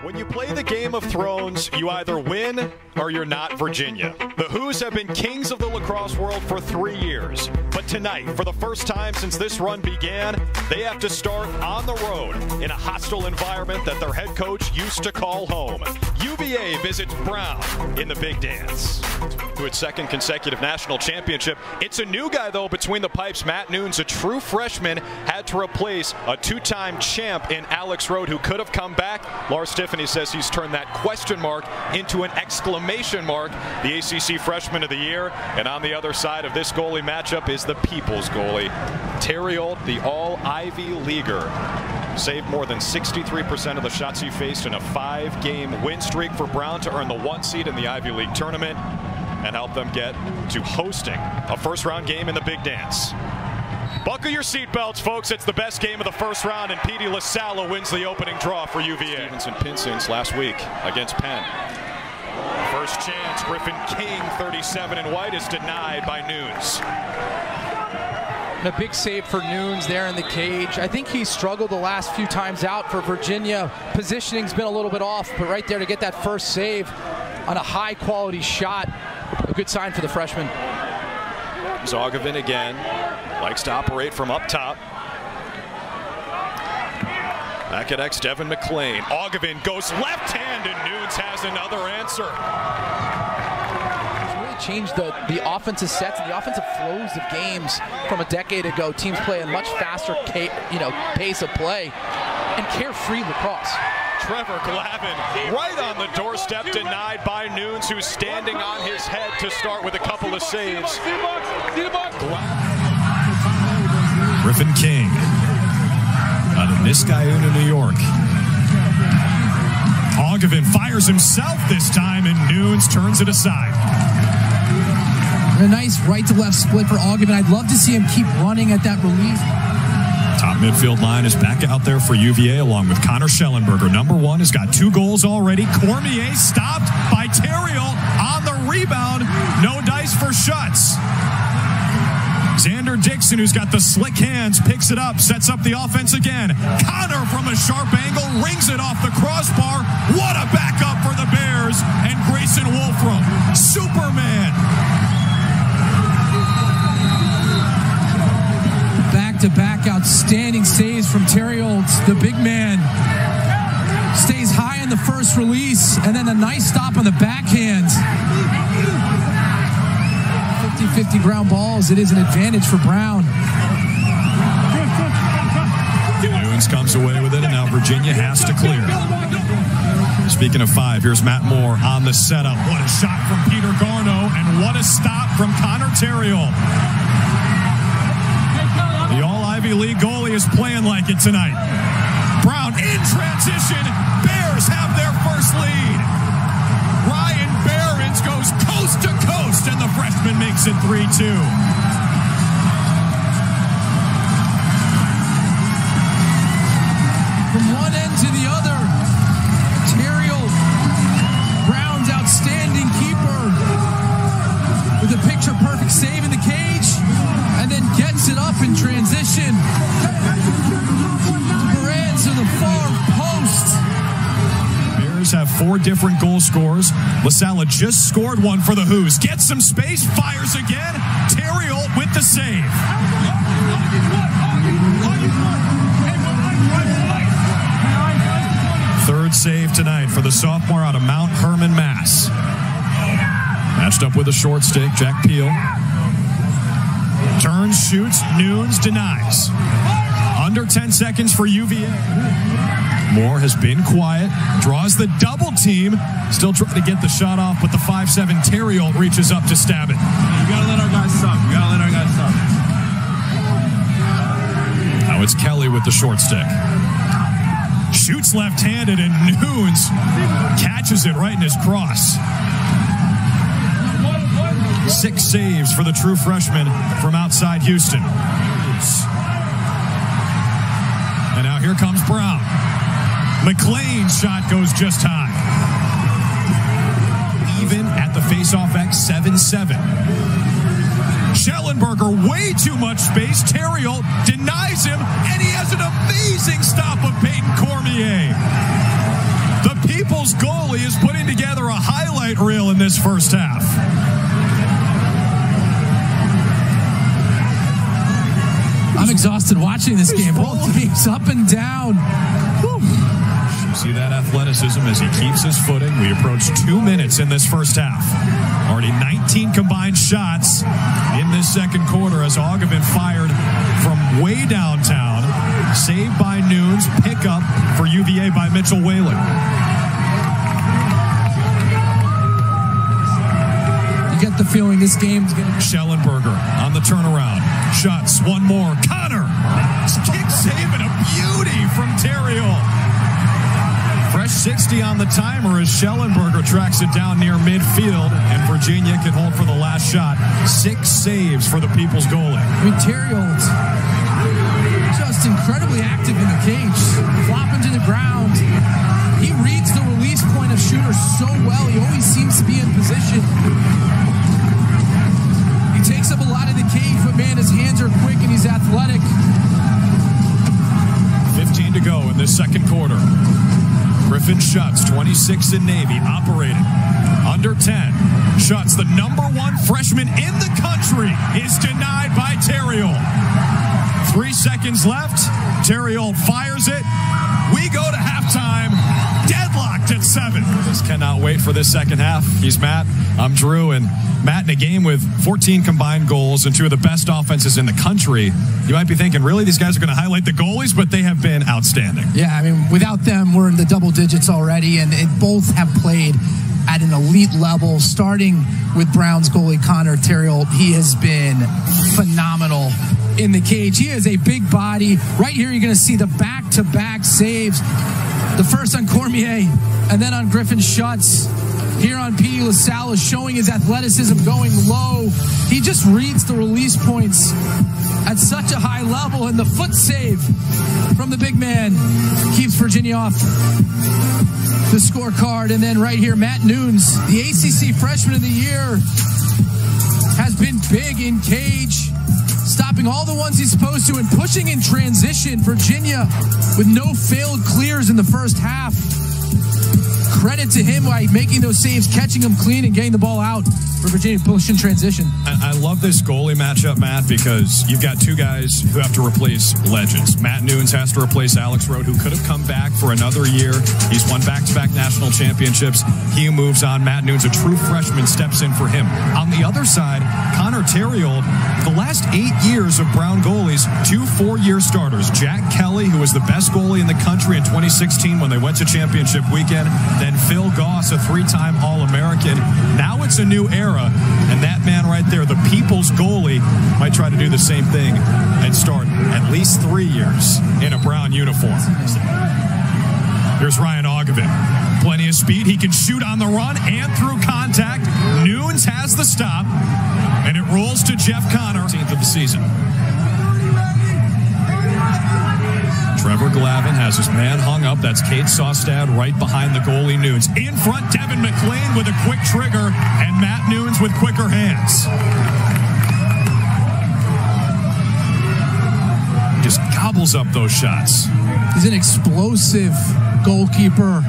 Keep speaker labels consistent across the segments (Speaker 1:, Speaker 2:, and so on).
Speaker 1: When you play the Game of Thrones, you either win or you're not Virginia. The Hoos have been kings of the lacrosse world for 3 years. But tonight, for the first time since this run began, they have to start on the road in a hostile environment that their head coach used to call home. UVA visits Brown in the Big Dance. To its second consecutive national championship. It's a new guy, though, between the pipes. Matt Nunes, a true freshman, had to replace a two-time champ in Alex Rode, who could have come back. Lars Tiffany says he's turned that question mark into an exclamation mark. The ACC Freshman of the Year. And on the other side of this goalie matchup is the people's goalie, Theriault, the all-Ivy Leaguer. Saved more than 63% of the shots he faced in a 5-game win streak for Brown to earn the 1 seed in the Ivy League tournament and help them get to hosting a first-round game in the Big Dance. Buckle your seatbelts, folks. It's the best game of the first round, and Petey LaSalla wins the opening draw for UVA. Stevenson Pinsons last week against Penn. First chance, Griffin King, 37 in white, is denied by Nunes.
Speaker 2: A big save for Nunes there in the cage. I think he struggled the last few times out for Virginia. Positioning's been a little bit off, but right there to get that first save on a high-quality shot, a good sign for the freshman.
Speaker 1: Zogevin again, likes to operate from up top. Back at X, Devin McLean. Ogevin goes left hand, and Nunes has another answer.
Speaker 2: Changed the offensive sets and the offensive flows of games from a decade ago. Teams play a much faster pace of play and carefree lacrosse.
Speaker 1: Trevor Glavin right on the doorstep, denied by Nunes, who's standing on his head to start with a couple of saves.
Speaker 3: Griffin King out of Niskayuna, New York. Ogevin fires himself this time, and Nunes turns it aside.
Speaker 4: A nice right-to-left split for Ogevin. I'd love to see him keep running at that release.
Speaker 3: Top midfield line is back out there for UVA, along with Connor Schellenberger. Number 1 has got 2 goals already. Cormier stopped by Theriault on the rebound. No dice for Schutz. Xander Dixon, who's got the slick hands, picks it up, sets up the offense again. Connor from a sharp angle rings it off the crossbar. What a backup for the Bears. And Grayson Wolfram, Superman.
Speaker 4: Back-to-back outstanding saves from Theriault, the big man. Stays high in the first release, and then a nice stop on the backhand. 50-50 ground balls. It is an advantage for Brown.
Speaker 3: Nunes comes away with it, and now Virginia has to clear. Speaking of 5, here's Matt Moore on the setup. What a shot from Peter Garneau, and what a stop from Connor Theriault. The All-Ivy League goalie is playing like it tonight. Brown in transition. Bears have their first lead. Ryan Behrens goes coast to coast, and the freshman makes it 3-2.
Speaker 4: From one end to the other, Theriault, Brown's outstanding keeper, with a picture-perfect save in the cage, and then gets it up in transition. Behrens to the far post.
Speaker 3: Bears have 4 different goal scorers. LaSalla just scored one for the Hoos. Gets some space, fires again. Theriault with the save. Third save tonight for the sophomore out of Mount Herman, Mass. Matched up with a short stick, Jack Peel. Turns, shoots, Nunes denies. Under 10 seconds for UVA. Moore has been quiet, draws the double team, still trying to get the shot off, but the 5'7" Theriault reaches up to stab it.
Speaker 5: You gotta let our guys suck.
Speaker 3: Now it's Kelly with the short stick. Shoots left-handed, and Nunes catches it right in his cross. 6 saves for the true freshman from outside Houston. And now here comes Brown. McLean's shot goes just high. Even at the faceoff X, 7-7. Schellenberger, way too much space. Theriault denies him, and he has an amazing stop of Peyton Cormier. The People's goalie is putting together a highlight reel in this first half.
Speaker 4: I'm exhausted watching this game. Both teams up and down. Whew.
Speaker 3: You see that athleticism as he keeps his footing. We approach 2 minutes in this first half. Already 19 combined shots in this second quarter as Augavin fired from way downtown. Saved by Nunes. Pickup for UVA by Mitchell Whalen.
Speaker 4: You get the feeling this game's going to...
Speaker 3: Schellenberger on the turnaround. Shots, one more. Connor! Kick save and a beauty from Theriault. Fresh 60 on the timer as Schellenberger tracks it down near midfield, and Virginia can hold for the last shot. 6 saves for the People's goalie.
Speaker 4: I mean, Theriault, just incredibly active in the cage, flopping to the ground. He reads the release point of shooters so well. He always seems to be in position. He takes up a lot of the cage, but man, his hands are quick and he's athletic.
Speaker 3: 15 to go in this second quarter. Griffin Schutz, 26 in Navy, operating. Under 10. Schutz, the #1 freshman in the country, is denied by Theriault. 3 seconds left. Theriault fires it. We go to halftime. Deadlocked at 7. Just cannot wait for this second half. He's Matt. I'm Drew. And Matt, in a game with 14 combined goals and 2 of the best offenses in the country, you might be thinking, really, these guys are going to highlight the goalies, but they have been outstanding.
Speaker 4: Yeah, I mean, without them, we're in the double digits already, and both have played at an elite level, starting with Brown's goalie, Connor Theriault. He has been phenomenal in the cage. He is a big body. Right here, you're going to see the back-to-back saves. The first on Cormier, and then on Griffin Schutz. Here on P. LaSalle, showing his athleticism going low. He just reads the release points at such a high level, and the foot save from the big man keeps Virginia off the scorecard. And then right here, Matt Nunes, the ACC Freshman of the Year, has been big in cage, stopping all the ones he's supposed to and pushing in transition. Virginia with no failed clears in the first half. Credit to him by making those saves, catching them clean, and getting the ball out for Virginia push in transition.
Speaker 3: I love this goalie matchup, Matt, because you've got 2 guys who have to replace legends. Matt Nunes has to replace Alex Road, who could have come back for another year. He's won back-to-back national championships. He moves on. Matt Nunes, a true freshman, steps in for him. On the other side, Connor Theriault, the last 8 years of Brown goalies, 2 4-year starters. Jack Kelly, who was the best goalie in the country in 2016 when they went to championship weekend. Then Phil Goss, a 3-time All-American. Now it's a new era, and that man right there, the People's goalie, might try to do the same thing and start at least 3 years in a Brown uniform. Here's Ryan Augavin. Plenty of speed. He can shoot on the run and through contact. Nunes has the stop, and it rolls to Jeff Connor, 10th of the season. Trevor Glavin has his man hung up. That's Kate Sostad right behind the goalie Nunes. In front, Devin McLean with a quick trigger, and Matt Nunes with quicker hands. Just gobbles up those shots.
Speaker 4: He's an explosive goalkeeper.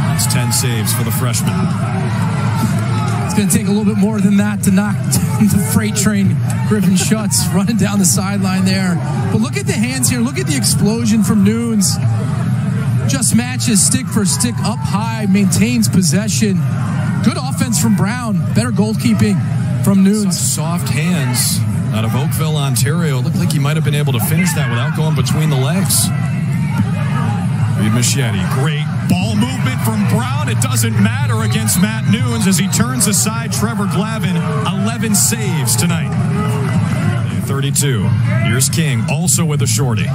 Speaker 3: That's 10 saves for the freshman.
Speaker 4: It's going to take a little bit more than that to knock the freight train. Griffin Schutz running down the sideline there. But look at the hands here. Look at the explosion from Nunes. Just matches stick for stick up high, maintains possession. Good offense from Brown. Better goalkeeping from Nunes.
Speaker 3: Such soft hands out of Oakville, Ontario. Looked like he might have been able to finish that without going between the legs. Reed Machete, great ball movement from Brown. It doesn't matter against Matt Nunes as he turns aside Trevor Glavin. 11 saves tonight. 32. Here's King, also with a shorty.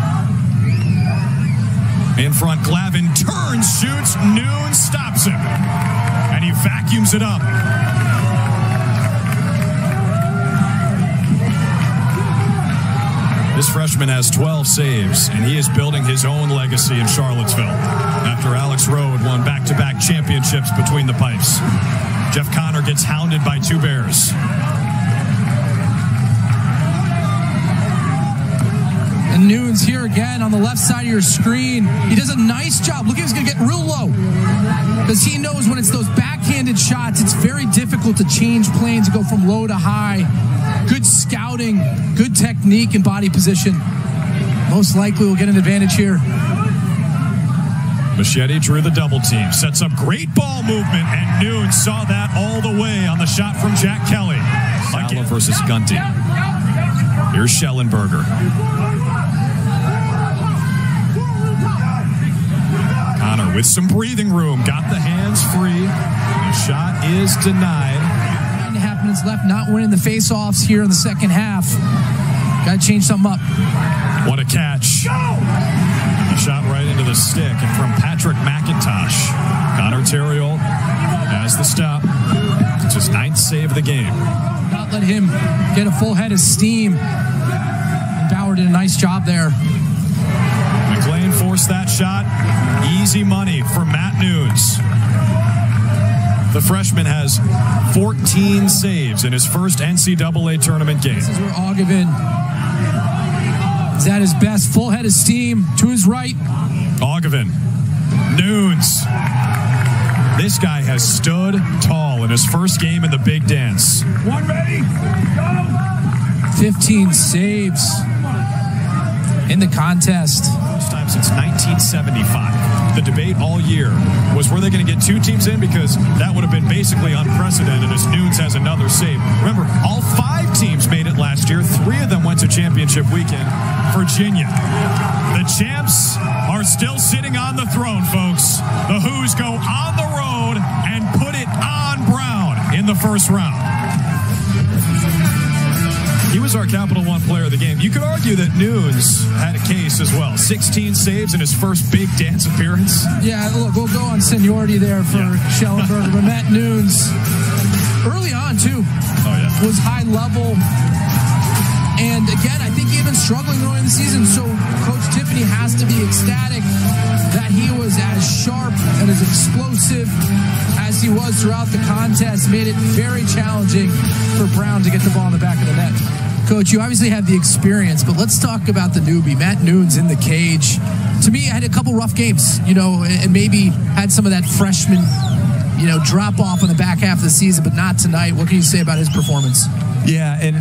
Speaker 3: In front, Glavin turns, shoots, Nunes stops him. And he vacuums it up. This freshman has 12 saves, and he is building his own legacy in Charlottesville after Alex Road won back-to-back championships between the pipes. Jeff Connor gets hounded by 2 Bears.
Speaker 4: And Nunes here again on the left side of your screen. He does a nice job. Look, he's going to get real low because he knows when it's those backhanded shots, it's very difficult to change planes, to go from low to high. Good scouting, good technique and body position. Most likely we'll get an advantage here.
Speaker 3: Machete drew the double team, sets up great ball movement, and Nunes saw that all the way on the shot from Jack Kelly. Sala versus Gunty. Here's Schellenberger. Connor with some breathing room, got the hands free. The shot is denied.
Speaker 4: 9.5 minutes left, not winning the face-offs here in the second half. Got to change something up.
Speaker 3: What a catch. He shot right into the stick, and from Patrick McIntosh. Connor Theriault has the stop. It's his 9th save of the game.
Speaker 4: Not let him get a full head of steam. And Bauer did a nice job there.
Speaker 3: McLean forced that shot. Easy money for Matt Nunes. The freshman has 14 saves in his first NCAA tournament game.
Speaker 4: This is where Ogevin is at his best. Full head of steam to his right.
Speaker 3: Ogevin. Nunes. This guy has stood tall in his first game in the big dance.
Speaker 5: One ready, go!
Speaker 4: 15 saves in the contest.
Speaker 3: First time since 1975. The debate all year was, were they going to get 2 teams in? Because that would have been basically unprecedented as Nunes has another save. Remember, all 5 teams made it last year. 3 of them went to championship weekend. Virginia. The champs are still sitting on the throne, folks. The Who's go on the road and put it on Brown in the first round. He was our Capital One player of the game. You could argue that Nunes had a case as well. 16 saves in his first big dance appearance.
Speaker 4: Yeah, look, we'll go on seniority there for Schellenberger. But Matt Nunes, early on, too, was high level. And again, I think even struggling early in the season. So Coach Tiffany has to be ecstatic that he was as sharp and as explosive as he was throughout the contest. Made it very challenging for Brown to get the ball in the back of the net. Coach, you obviously have the experience, but let's talk about the newbie, Matt Nunes in the cage. To me, I had a couple rough games, and maybe had some of that freshman, drop off in the back half of the season, but not tonight. What can you say about his performance?
Speaker 6: Yeah, and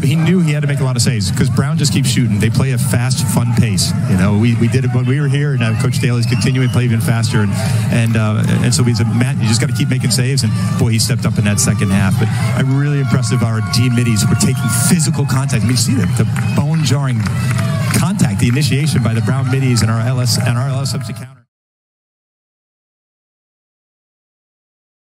Speaker 6: he knew he had to make a lot of saves because Brown just keeps shooting. They play a fast, fun pace. We did it when we were here, and now Coach Daly's continuing to play even faster. And so we said, Matt, you just got to keep making saves. And boy, he stepped up in that second half. But I'm really impressed with our D middies. We're taking physical contact. I mean, you see the bone jarring contact, the initiation by the Brown middies and our LS subs to counter.